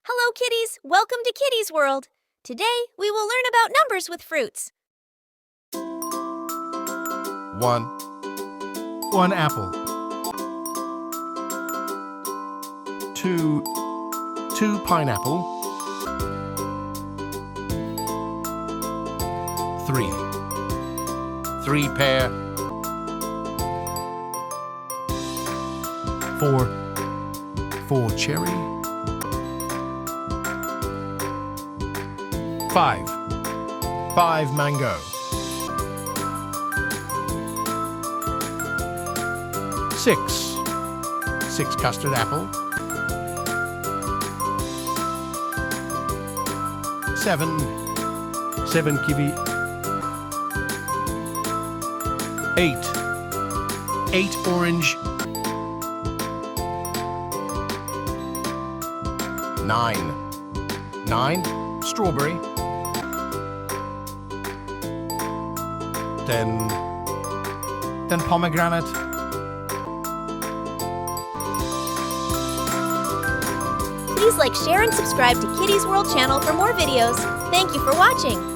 Hello, kitties! Welcome to Kitty's World. Today, we will learn about numbers with fruits. 1 apple. 2 pineapple. 3 pear. 4 cherry. 5 mango. 6 custard apple. 7 kiwi. 8 orange. 9 strawberry. 10 pomegranate. Please like, share, and subscribe to Kitty's World channel for more videos. Thank you for watching.